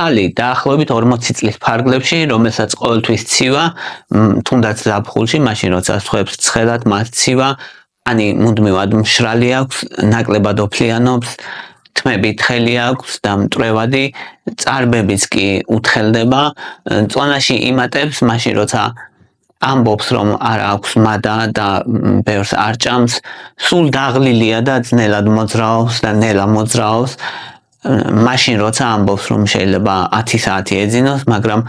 ქალი დაახლოებით 40 წლის ფარგლებში, რომელსაც ყოველთვის ცივა, თუნდაც ზაფხულში, მაშინ როცა სხვებს ცხელად მას ცივა, ani მუდმივად მშრალი აქვს, ნაკლებად ოფლიანობს, თმები თხელი აქვს და მტრევადი, წარბებიც კი უთხელდება, წონაში იმატებს, მაშინ როცა ამბობს, რომ არ აქვს მადა და ბევრს არ ჭამს, სულ დაღლილია და ძნელად მოძრაობს და ნელა მოძრაობს, მაშინ როცა ამბობს, რომ შეიძლება 10 საათი ეძინოს, მაგრამ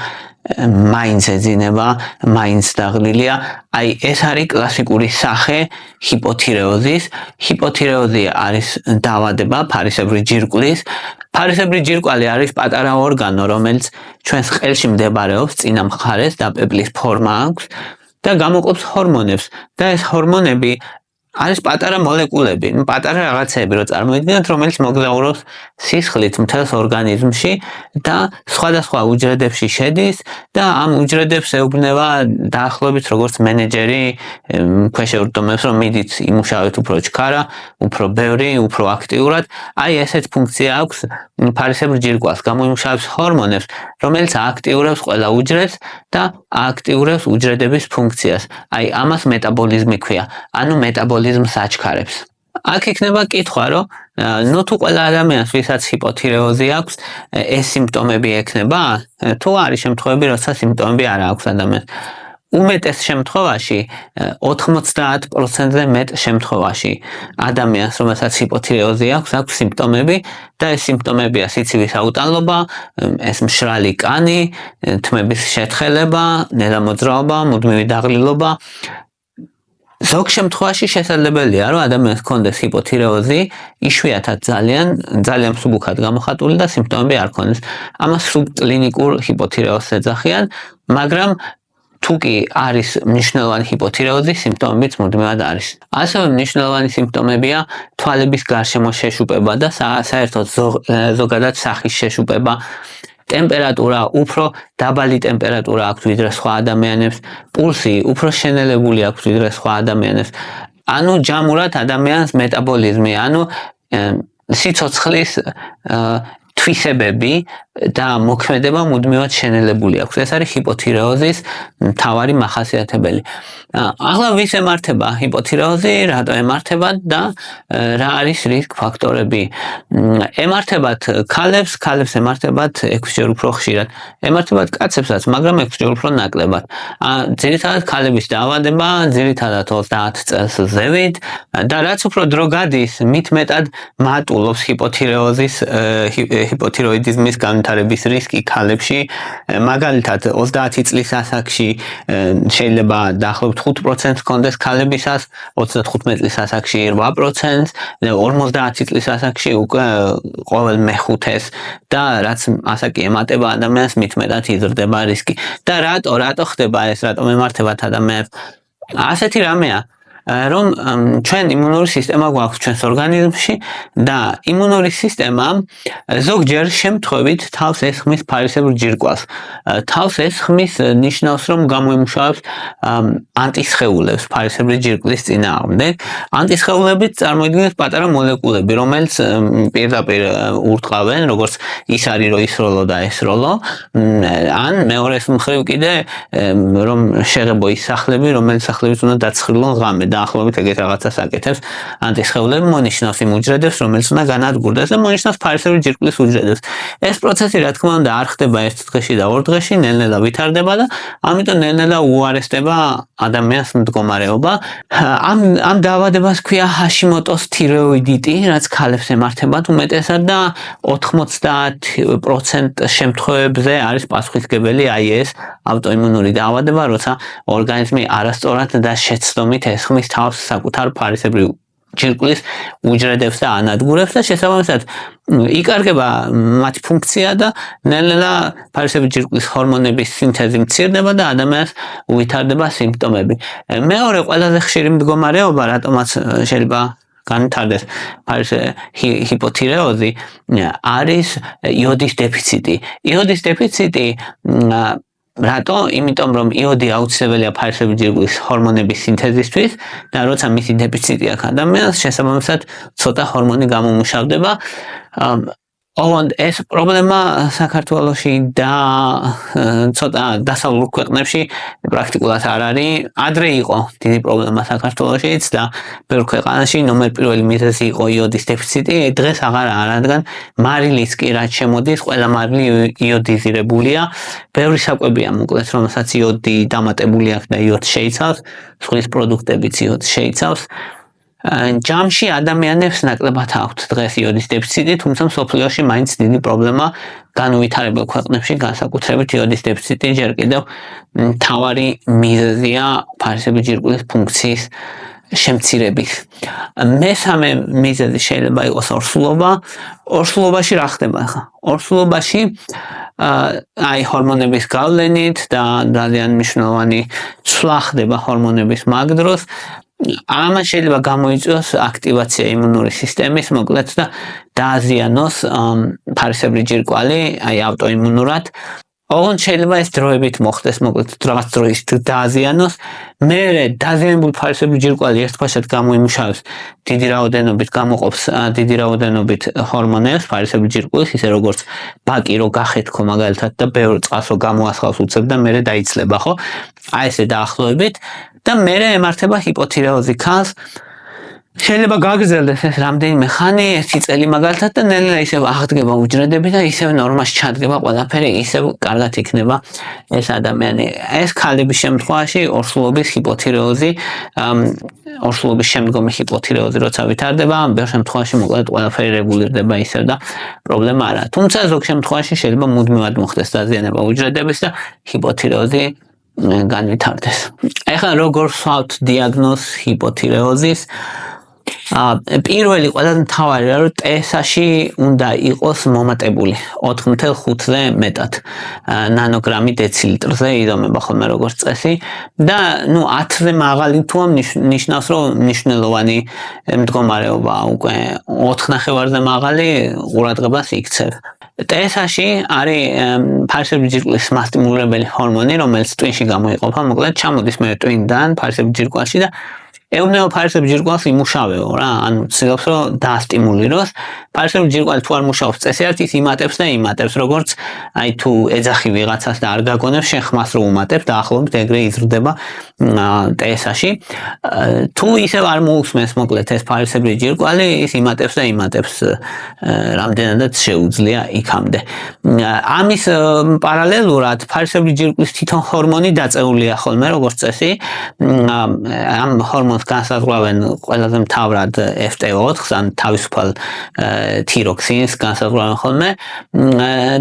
მაინც ეძინება, მაინც დაღლილია. Აი ეს არის კლასიკური სახე ჰიპოთირეოზის. ჰიპოთირეოზი არის დაავადება ფარისებრი ჯირკვლის. ფარისებრი ჯირკვალი არის პატარა ორგანო, რომელიც ჩვენს ყელში მდებარეობს, წინა მხარეს და პეპლის ფორმა აქვს და გამოყოფს ჰორმონებს და ეს ჰორმონები არის პატარა მოლეკულები, პატარა რაღაცები, რო წარმოიდგინოთ, რომელიც მოგზაურობს სისხლით მთელს ორგანიზმში და სხვადასხვა უჯრედებში შედის და ამ უჯრედებს ეუბნება დაახლოებით როგორც მენეჯერი ქვეშევრდომებს, რომ მიდით იმუშავეთ უფრო ჩქარა, უფრო ბევრი, უფრო აქტიურად. Აი ესეთ ფუნქცია აქვს ფარისებრ ჯირკვალს, გამოიმუშავებს ჰორმონებს, რომელიც აქტიურებს ყველა უჯრედს და აქტიურებს უჯრედების ფუნქციას. Აი ამას მეტაბოლიზმი ქვია, ანუ მეტაბოლიზმს აჩქარებს. აქ იქნება კითხვა, რომ თუ ყველა ადამიანს, ვისაც ჰიპოთირეოზი აქვს, ეს სიმპტომები ექნება, თუ არის შემთხვევები, როცა სიმპტომები არ აქვს ადამიანს. უმეტეს შემთხვევაში 90%-ზე მეტ შემთხვევაში ადამიანს, რომელსაც ჰიპოთირეოზი აქვს სიმპტომები და ეს სიმპტომებია სიცივის აუტანლობა, ეს მშრალი კანი, თმების შეთხელება, ნელამოძრაობა, მუდმივი დაღლილობა. ზოგ შემთხვევაში შესაძლებელია, რომ ადამიანს ჰქონდეს ჰიპოთირეოზი, იშვიათად ძალიან მსუბუქად გამოხატული და სიმპტომები არ ჰქონდეს. ამას სუბკლინიკურ ჰიპოთირეოზს ეძახიან, მაგრამ თუ კი არის მნიშვნელოვანი ჰიპოთირეოზი, სიმპტომებიც მუდმივად არის. ასევე მნიშვნელოვანი სიმპტომებია თვალების გარშემო შეშუპება და საერთოდ ზოგადად სახის შეშუპება. ტემპერატურა, უფრო დაბალი ტემპერატურა აქვს ვიდრე სხვა ადამიანებს, პულსი უფრო შენელებული აქვს ვიდრე სხვა ადამიანებს. ანუ ჯამურად ადამიანს მეტაბოლიზმი, ანუ სიცოცხლის თვისებები და მოქმედება მუდმივად შენელებული აქვს. ეს არის ჰიპოთირეოზის მთავარი მახასიათებელი. ახლა ვის ემართება ჰიპოთირეოზი, რატო ემართებათ და რა არის რისკ ფაქტორები? ემართებათ ქალებს ემართებათ 6 ჯერ უფრო ხშირად. ემართებათ კაცებსაც, მაგრამ 6 ჯერ უფრო ნაკლებად. ძირითადად ქალების დაავადება, ძირითადად 30 წელს ზევით და რაც უფრო დრო გადის, მით მეტად მატულობს ჰიპოთიროიდიზმის განვითარების რისკი ქალებში. მაგალითად 30 წლის ასაკში შეიძლება დაახლოებით 5% ჰქონდეს ქალებისას, 35 წლის ასაკში 8%, 50 წლის ასაკში უკვე ყოველ მეხუთეს და რაც ასაკი ემატება ადამიანს, მით მეტად იზრდება რისკი. და რატო ხდება ეს, რატომ ემართებათ ადამიანებს? ასეთი რამეა, რომ ჩვენ იმუნური სისტემა გვაქვს ჩვენს ორგანიზმში და იმუნური სისტემა ზოგჯერ შემთხვევით თავს ესხმის ფარისებრ ჯირკვალს. თავს ესხმის ნიშნავს, რომ გამოიმუშავებს ანტისხეულებს ფარისებრი ჯირკვლის წინააღმდეგ. ანტისხეულებიც წარმოიდგინეთ პატარა მოლეკულები, რომელიც პირდაპირ ურტყავენ, როგორც ის არის, რომ ისროლო და ესროლო, ან მეორეს მხრივ კიდე რომ შეღებო ის სახლები, რომელიც სახლებიც უნდა დაცხრილონ ღამე. დაახლოებით ეგეთ რაღაცას აკეთებს ანტისხეულები, მონიშნავს იმ უჯრედებს, რომელიც უნდა განადგურდეს და მონიშნავს ფარისებრი ჯირკვლის უჯრედებს. ეს პროცესი, რა თქმა უნდა, არ ხდება ერთ დღეში და ორ დღეში, ნელ-ნელა ვითარდება და ამიტომ ნელ-ნელა უარესდება ადამიანს მდგომარეობა. ამ დაავადებას ქვია ჰაშიმოტოს თიროიდიტი, რაც ქალებს ემართებათ უმეტესად და 90% შემთხვევებზე არის პასუხისმგებელი აი ეს ავტოიმუნური დაავადება, როცა ორგანიზმი არასწორად და შეცდომით ესხმის თავს საკუთარ ფარისებრი ჯირკვლის უჯრედებს და ანადგურებს და შესაბამისად იკარგება მათი ფუნქცია და ნელ-ნელა ფარისებრი ჯირკვლის ჰორმონების სინთეზი მცირდება და ადამიანს უვითარდება სიმპტომები. მეორე ყველაზე ხშირი მდგომარეობა, რატომაც შეიძლება განვითარდეს ჰიპოთირეოზი, არის იოდის დეფიციტი. იოდის დეფიციტი რატო? იმიტომ რომ იოდი აუცილებელია ფარისებრი ჯირკვლის ჰორმონების სინთეზისთვის და როცა მისი დეფიციტი აქვს ადამიანს, შესაბამისად ცოტა ჰორმონი გამომუშავდება. ოღონდ ეს პრობლემა საქართველოში და ცოტა დასავლურ ქვეყნებში პრაქტიკულად არ არის. ადრე იყო დიდი პრობლემა საქართველოშიც და ბევრ ქვეყანაში ნომერ პირველი მიზეზი იყო იოდის დეფიციტი. დღეს აღარაა, რადგან მარილის კი რაც შემოდის, ყველა მარილი იოდიზირებულია. ბევრი საკვებია მოკლედ, რომელსაც იოდი დამატებული აქვს და იოდს შეიცავს, სხვის პროდუქტებიც იოდს შეიცავს. ჯამში ადამიანებს ნაკლებად აქვთ დღეს იოდის დეფიციტი, თუმცა მსოფლიოში მაინც დიდი პრობლემა განუვითარებელ ქვეყნებში განსაკუთრებით იოდის დეფიციტი ჯერ კიდევ მთავარი მიზეზია ფარისებრი ჯირკვლის ფუნქციის შემცირების. მესამე მიზეზი შეიძლება იყოს ორსულობა. ორსულობაში რა ხდება ახლა? ორსულობაში აი ჰორმონების გავლენით და ძალიან მნიშვნელოვანი ცვლა ხდება ჰორმონების მაგ დროს. ამან შეიძლება გამოიწვიოს აქტივაცია იმუნური სისტემის, მოკლედ და დააზიანოს ფარისებრი ჯირკვალი, აი ავტოიმუნურად. ოღონდ შეიძლება ეს დროებით მოხდეს, მოკლედ რაღაც დროის დააზიანოს. მერე დაზიანებული ფარისებრი ჯირკვალი ერთგვარად გამოიმუშავებს დიდი რაოდენობით, გამოყოფს დიდი რაოდენობით ჰორმონებს ფარისებრი ჯირკვლის, ისე როგორც ბაკი რო გახეთქო მაგალითად და ბევრ წყალს რო გამოასხავს უცებ და მერე დაიცლება, ხო? აი ესე დაახლოებით. და მერე ემართება ჰიპოთირეოზი ქალს. შეიძლება გაგრძელდეს ეს რამდენიმე ხანი, 1 წელი მაგალითად და ნელ-ნელა ისევ აღდგება უჯრედები და ისევ ნორმაში ჩადგება ყველაფერი, ისევ კარგად იქნება ეს ადამიანი. ეს ქალების შემთხვევაში ორსულობის ჰიპოთირეოზი, ორსულობის შემდგომი ჰიპოთირეოზი როცა ვითარდება, ბევრ შემთხვევაში მოკლედ ყველაფერი რეგულირდება ისევ და პრობლემა არა. თუმცა ზოგ შემთხვევაში შეიძლება მუდმივად მოხდეს დაზიანება უჯრედების და ჰიპოთირეოზი განვითარდეს. ეხლა როგორ ვსვავთ დიაგნოზს ჰიპოთირეოზის? პირველი ყველაზე მთავარი რა რომ TSH-ში უნდა იყოს მომატებული 4.5-ზე მეტად ნანოგრამი დეცilitrზე იზომება ხოლმე როგორც წესი და 10-ზე მაღალი თუა ნიშნავს რომ მნიშვნელოვანი მდგომარეობა უკვე 4.5-ზე მაღალი ყურადღებას იქცევ. TSH-ში არის ფარისებრი ჯირკვლის მასტიმულირებელი ჰორმონი, რომელიც ტვინში გამოიყოფა, მოკლედ ჩამოდის მე ტვინიდან ფარისებრი ჯირკვალში და ეუბნება ფარისებრი ჯირკვალს იმუშავეო რა, ანუ ცდილობს რომ დაასტიმულიროს. ფარისებრი ჯირკვალი თუ არ მუშაობს წესიერ ის იმატებს და იმატებს, როგორც აი თუ ეძახი ვიღაცას და არ გაგონებს, შენ ხმას რო უმატებ და ახლობით ეგრე იზრდება TSH-ში. თუ ისევ არ მოусმენს მოკლედ ეს ფარისებრი ჯირკვალი, ის იმატებს და იმატებს რამდენადაც შეუძლია იქამდე. ამის პარალელურად ფარისებრი ჯირკვლის თვითონ ჰორმონი დაწეულია ხოლმე როგორც წესი. ამ ჰორმონს განსაზღვრავენ ყველაზე მთავრად FT4-ს, ან თავისუფალ თიროქსინს განსაზღვრავენ ხოლმე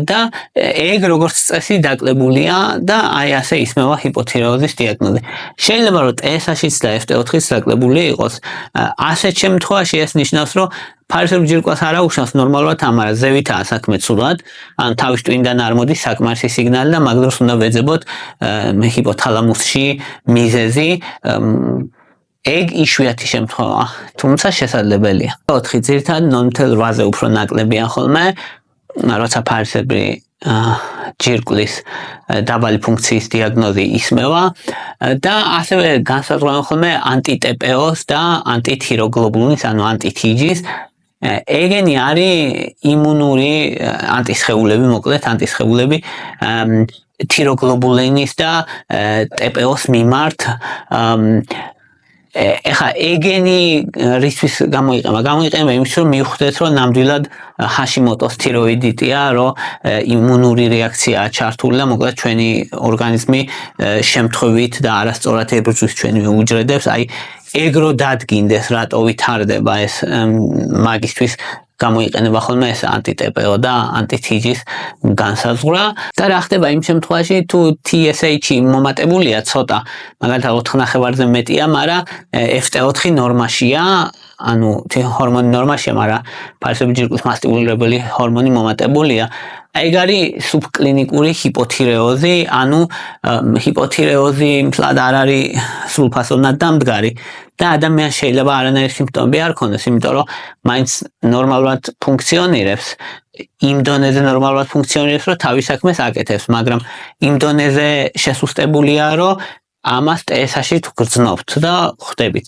და ეგ როგორც წესი დაკლებულია და აი ასე ისმევა ჰიპოთირეოზის დიაგნოზი. შეიძლება რომ TSH-იც და FT4-იც დაკლებული იყოს. ასეთ შემთხვევაში ეს ნიშნავს რომ ფარისებრი ჯირკვალს არ აუშავს ნორმალურად ამარა ზევითაა საქმე ცუდად, ან თავის ტვინიდან არ მოდის საკმარისი სიგნალი და მაგ დროს უნდა ვეძებოთ ჰიპოთალამუსში მიზეზი. ეგ იშვიათი შემთხვევა, თუმცა შესაძლებელია. 4 ძირითადად 0.8-ზე უფრო ნაკლებია ხოლმე, როცა ფარისებრი ჯირკვლის დაბალი ფუნქციის დიაგნოზი ისმევა და ასევე განსაზღვრავენ ხოლმე ანტი-TPO-ს და ანტი-თიროგლობულინის, ანუ ანტი-TG-ს. ეგენი არის იმუნური ანტისხეულები, მოკლედ ანტისხეულები თიროგლობულინის და TPO-ს მიმართ. ეხა ეგენი რისთვის გამოიყენება? გამოიყენება იმისთვის, რომ მივხვდეთ, რომ ნამდვილად ჰაშიმოტოს თიროიდიტია, რომ იმუნური რეაქციაა ჩართული და მოკლედ ჩვენი ორგანიზმი შემთხვევით და არასწორად ებრძვის ჩვენი უჯრედებს, აი ეგ რო დადგინდეს, რატო ვითარდება ეს მაგისთვის გამოიყენება ხოლმე ეს ანტი-TPO და ანტი-TG-ს განსაზღვრა და რა ხდება იმ შემთხვევაში თუ TSH-ი მომატებულია ცოტა, მაგალითად 4.5-ზე მეტია, მაგრამ FT4 ნორმაშია, ანუ ჰორმონი ნორმაშია, მაგრამ ფარისებრი ჯირკვლის მასტიმულირებელი ჰორმონი მომატებულია. ეგ არის სუბკლინიკური ჰიპოთირეოზი, ანუ ჰიპოთირეოზი მთლად არ არის სრულფასოვნად დამდგარი და ადამიანს შეიძლება არანაირი სიმპტომები არ ქონდეს, იმიტომ რომ მაინც ნორმალურად ფუნქციონირებს. იმ დონეზე ნორმალურად ფუნქციონირებს, რომ თავის საქმეს აკეთებს, მაგრამ იმ დონეზე შესუსტებულია, რომ ამას TSH-ში თუ გრძნობთ და ხვდებით.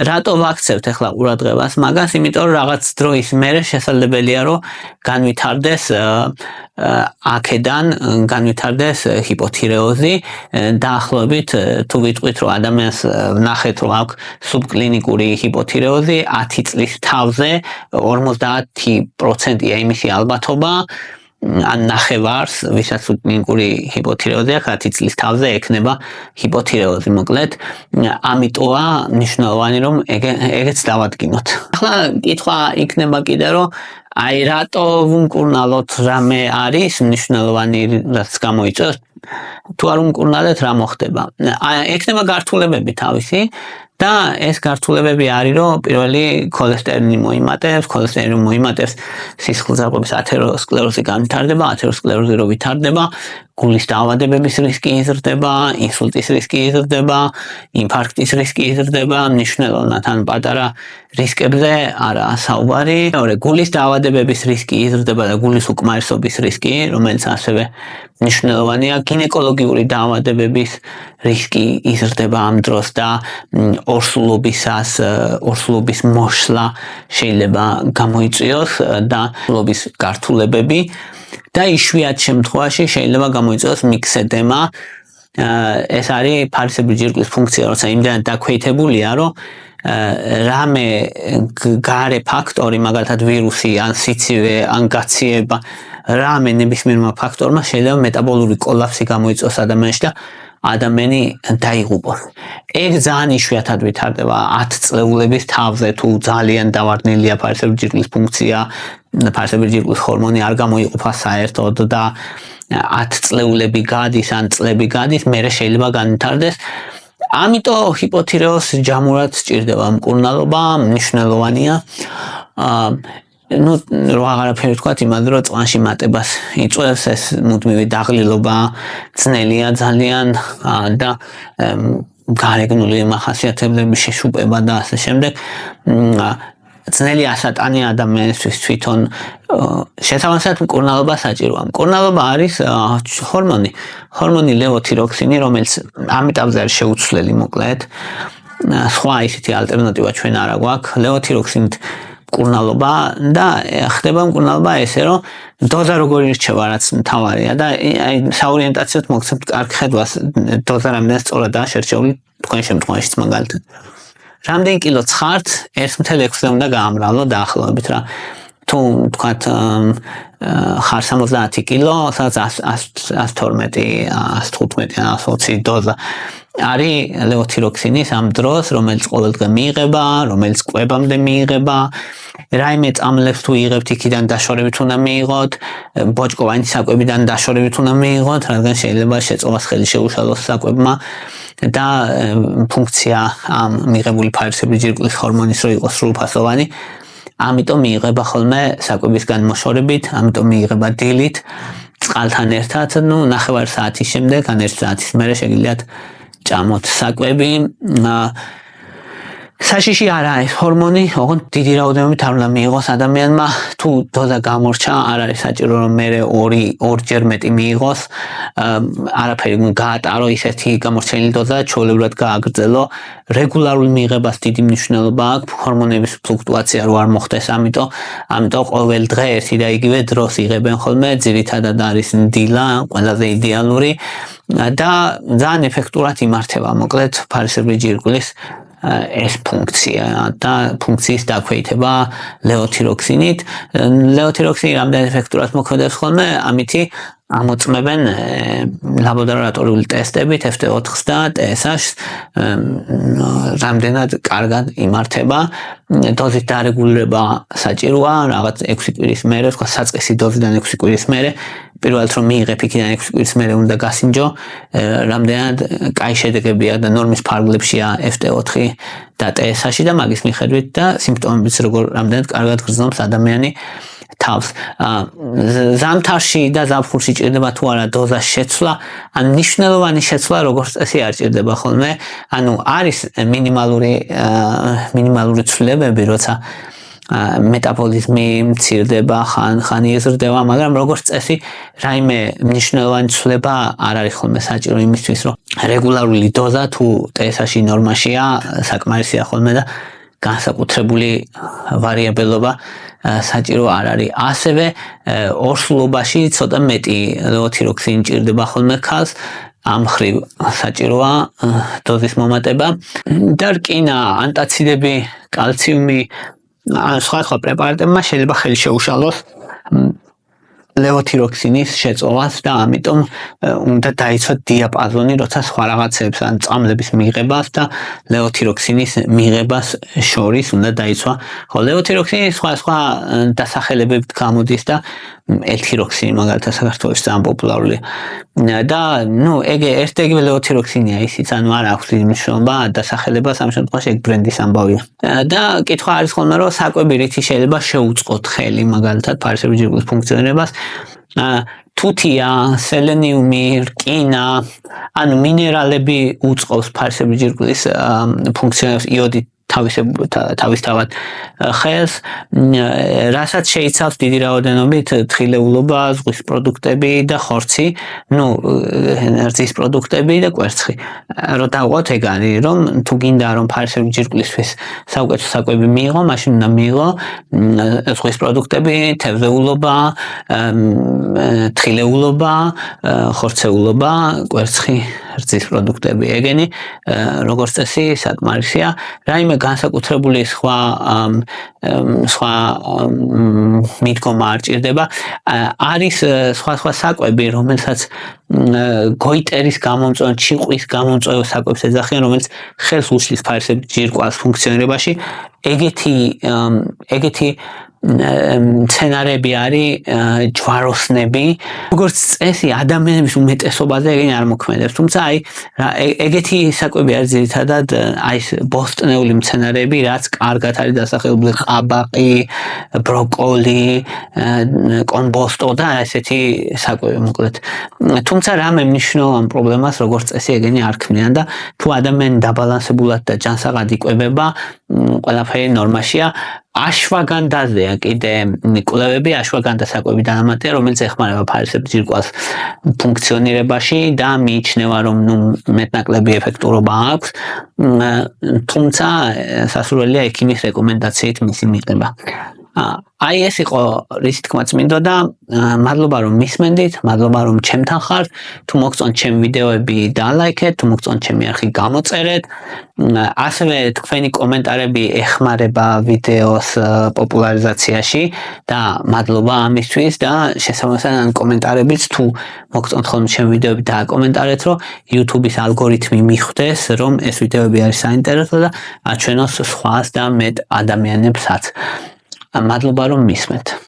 რატო ვაქცევთ ახლა ყურადღებას მაგას? იმიტომ რომ რაღაც დროის მერე შესაძლებელია რომ განვითარდეს აქედან განვითარდეს ჰიპოთირეოზი. დაახლოებით თუ ვიტყვით რომ ადამიანს ვნახეთ რომ აქვს სუბკლინიკური ჰიპოთირეოზი 10 წლის თავზე 50%-ია იმისი ალბათობა ან ნახევარს, ვისაც სუბკლინიკური ჰიპოთირეოზი აქვს 10 წლის თავზე ექნება ჰიპოთირეოზი, მოკლედ. ამიტომა მნიშვნელოვანი რომ ეგეც დავადგინოთ. ახლა კითხვა იქნება კიდე რომ აი რატო ვუმკურნალოთ რამე არის მნიშვნელოვანი რაც გამოიწვევს თუ არ უმკურნალეთ რა მოხდება. ექნება გართულებები თავისი და ეს გართულებები არის რომ პირველი ქოლესტერინი მოიმატებს სისხლძარღვების ათეროსკლეროზი განვითარდება, ათეროსკლეროზი რო ვითარდება, გულის დაავადებების რისკი იზრდება, ინსულტის რისკი იზრდება, ინფარქტის რისკი იზრდება, მნიშვნელოვნად ან პატარა რისკებზე არაა საუბარი. გულის დაავადებების რისკი იზრდება და გულის უკმარისობის რისკი, რომელიც ასევე მნიშვნელოვანია, გინეკოლოგიური დაავადებების რისკი იზრდება ამ დროს და ორსულობის მოშლა შეიძლება გამოიწვიოს და ორსულობის გართულებები და იშვიათ შემთხვევაში შეიძლება გამოიწვიოს მიქსედემა. ეს არის ფარისებრი ჯირკვლის ფუნქცია, როცა იმდენად დაქვეითებულია, რომ რამე გარე ფაქტორი, მაგალითად ვირუსი, ან სიცივე, ან გაციება, რამე ნებისმიერმა ფაქტორმა შეიძლება მეტაბოლური კოლაფსი გამოიწვიოს ადამიანში და ადამიანი დაიღუპოს. ეგ ძალიან იშვიათად ვითარდება 10 წლეულების თავზე, თუ ძალიან დავარდნილია ფარისებრი ჯირკვლის ფუნქცია, ფარისებრი ჯირკვლის ჰორმონი არ გამოიყოფა საერთოდ და 10 წლეულები გადის ან წლები გადის, მერე შეიძლება განვითარდეს. ამიტომ ჰიპოთირეოზს ჯამურად სჭირდება მკურნალობა, მნიშვნელოვანია. რო აღარაფერი ვთქვათ იმაზე, რომ წვანში მატებას იწვევს, ეს მუდმივი დაღლილობა ძნელია ძალიან და გარეგნული მახასიათებლების შეშუპება და ასე შემდეგ. ძნელი ასატანია ადამიანისთვის თვითონ შესაბამისად მკურნალობა საჭიროა. მკურნალობა არის ჰორმონი ლევოთიროქსინი, რომელიც ამ ეტაპზე არის შეუცვლელი, მოკლედ. სხვა ისეთი ალტერნატივა ჩვენ არ გვაქვს. ლევოთიროქსინით მკურნალობა და ხდება მკურნალობა ესე რომ დოზა როგორი რჩება რაც მთავარია და აი საორიენტაციოდ მოგცემთ კარგ ხედვას დოზა რამდენი სწორადაა შერჩეული თქვენ შემთხვევაშიც მაგალითად. რამდენი კილო ცხართ 1.6-ზე უნდა გაამრავლო დაახლოებით რა. თუ თქვათ ხარ 70 კილო, სადაც 112, 115, 120 დოზა არის ლევოთიროქსინის ამ დროს, რომელიც ყოველდღე მიიღება, რომელიც კვებამდე მიიღება. რაიმე წამლებს თუ იღებთ იქიდან დაშორებით უნდა მიიღოთ, ბოჭკოვანი საკვებიდან დაშორებით უნდა მიიღოთ, რადგან შეიძლება შეწოვას ხელი შეუშალოს საკვებმა და ფუნქცია ამ მიღებული ფარისებრი ჯირკვლის ჰორმონის რო იყოს სრულფასოვანი. ამიტომ მიიღება ხოლმე საკვების განმოშორებით, ამიტომ მიიღება დილით, წყალთან ერთად, ნახევარ საათის შემდეგ, ან 1 საათის მერე შეგიძლიათ ჭამოთ საკვები. საშიში არა ეს ჰორმონი, ოღონდ დიდი რაოდენობით არ უნდა მიიღოს ადამიანმა, თუ დოზა გამორჩა, არ არის საჭირო რომ მერე ორჯერ მეტი მიიღოს, არაფერი გაატარო ისეთი გამორჩენილი დოზა, ჩვეულებრივად გააგრძელო. რეგულარულ მიიღებას დიდი მნიშვნელობა აქვს, ჰორმონების ფლუქტუაცია რო არ მოხდეს, ამიტომ ყოველ დღე ერთი და იგივე დროს იღებენ ხოლმე, ძირითადად არის დილა, ყველაზე იდეალური და ძალიან ეფექტურად იმართება, მოკლედ ფარისებრი ჯირკვლის ეს ფუნქცია და ფუნქციის დაქვეითება ლევოთიროქსინით. ლევოთიროქსინი რამდენად ეფექტურად მოქმედებს ხოლმე, ამითი ამოწმებენ ლაბორატორიული ტესტებით FT4-ს და TSH-ს რამდენად კარგად იმართება. დოზის დარეგულირება საჭიროა, რაღაც 6 კვირის მერე, თქვა საწყისი დოზიდან 6 კვირის მერე. პირველად რომ მიიღებ იქიდან 6 კვირის მერე უნდა გასინჯო, რამდენად კაი შედეგებია და ნორმის ფარგლებშია FT4 და TSH-ი და მაგის მიხედვით და სიმპტომებიც რამდენად კარგად გრძნობს ადამიანი თავს. ზამთარში და ზაფხულში ჭირდება თუ არა დოზას შეცვლა, ან მნიშვნელოვანი შეცვლა როგორც წესი არ ჭირდება ხოლმე. ანუ არის მინიმალური ცვლილებები, როცა მეტაბოლიზმი მცირდება, ხან იზრდება, მაგრამ როგორც წესი, რაიმე მნიშვნელოვანი ცვლილება არ არის ხოლმე საჭირო იმისთვის, რომ რეგულარული დოზა თუ TSH-ში ნორმაშია, საკმარისია ხოლმე და განსაკუთრებული ვარიაბელობა საჭირო არ არის. ასევე ორსულობაში ცოტა მეტი ლევოთიროქსინი ჭირდება ხოლმე ქალს, ამ ხრივ საჭიროა დოზის მომატება და რკინა, ანტაციდები, კალციუმი, სხვა პრეპარატებმა შეიძლება ხელი შეუშალოს ლევოთიროქსინის შეწოვას და ამიტომ უნდა დაიცვათ დიაპაზონი, როცა სხვა რაღაცებს ან წამლების მიღებას და ლევოთიროქსინის მიღებას შორის უნდა დაიცვა. ხო, ლევოთიროქსინი სხვა დასახელებებით გამოდის და ელთიროქსინი მაგალითად საქართველოში ძალიან პოპულარულია. და ეგ ერთ-ერთი ლევოთიროქსინია ისიც, ანუ არ აქვს მნიშვნელობა დასახელებას, ამ შემთხვევაში ეგ ბრენდის ამბავია. და კითხვა არის ხოლმე, რომ საკვები რითი შეიძლება შეუწყოთ ხელი მაგალითად ფარისებრი ჯირკვლის ფუნქციონირებას. თუთია, სელენიუმი, რკინა, ანუ მინერალები უწყობს ფარისებრი ჯირკვლის ფუნქციონირებას, იოდი თავისთავად ხელს, რასაც შეიცავს დიდი რაოდენობით თხილეულობა, ზღვის პროდუქტები და ხორცი, რძის პროდუქტები და კვერცხი. რომ დავყოთ ეგ არის, რომ თუ გინდა რომ ფარისებრი ჯირკვლისთვის საუკეთესო საკვები მიიღო, მაშინ უნდა მიიღო ზღვის პროდუქტები, თევზეულობა, თხილეულობა, ხორცეულობა, კვერცხი, რძის პროდუქტები. ეგენი როგორც წესი საკმარისია. რაიმე განსაკუთრებული სხვა მიდგომა არ ჭირდება. არის სხვა საკვები, რომელსაც გოიტერის გამომწვევ, ჩიყვის გამომწვევ საკვებს ეძახიან, რომელიც ხელს უშლის ფარისებრი ჯირკვალს ფუნქციონირებაში. ეგეთი მცენარეები არის ჯვაროსნები. როგორც წესი, ადამიანების უმეტესობაზე ეგენი არ მოქმედებს, თუმცა ეგეთი საკვები არის ძირითადად ეს ბოსტნეული მცენარეები, რაც კარგად არის დასახელებული ყაბაყი, ბროკოლი, კონბოსტო და ესეთი საკვები მოკლედ. თუმცა რამე მნიშვნელოვან პრობლემას როგორც წესი ეგენი არ ქმნიან და თუ ადამიანი დაბალანსებულად და ჯანსაღად იკვებება, ყველაფერი ნორმაშია. აშვაგანდაზეა კიდე კვლევები, აშვაგანდა საკვები დაამატია, რომელიც ეხმარება ფარისებრი ჯირკვალს ფუნქციონირებაში და მიიჩნევა, რომ მეტნაკლები ეფექტურობა აქვს, თუმცა სასურველია ექიმის რეკომენდაციით მისი მიღება. ეს იყო რის თქმაც მინდოდა, მადლობა რომ მისმენდით, მადლობა რომ ჩემთან ხართ, თუ მოგწონთ ჩემი ვიდეოები დალაიქეთ, თუ მოგწონთ ჩემი არხი გამოწერეთ, ასევე თქვენი კომენტარები ეხმარება ვიდეოს პოპულარიზაციაში და მადლობა ამისთვის და შესაბამისად კომენტარებიც თუ მოგწონთ ხოლმე ჩემი ვიდეოები დააკომენტარეთ, რომ YouTube-ის ალგორითმი მიხვდეს, რომ ეს ვიდეოები არის საინტერესო და აჩვენოს სხვას და მეტ ადამიანებსაც. მადლობა რომ მისმენთ.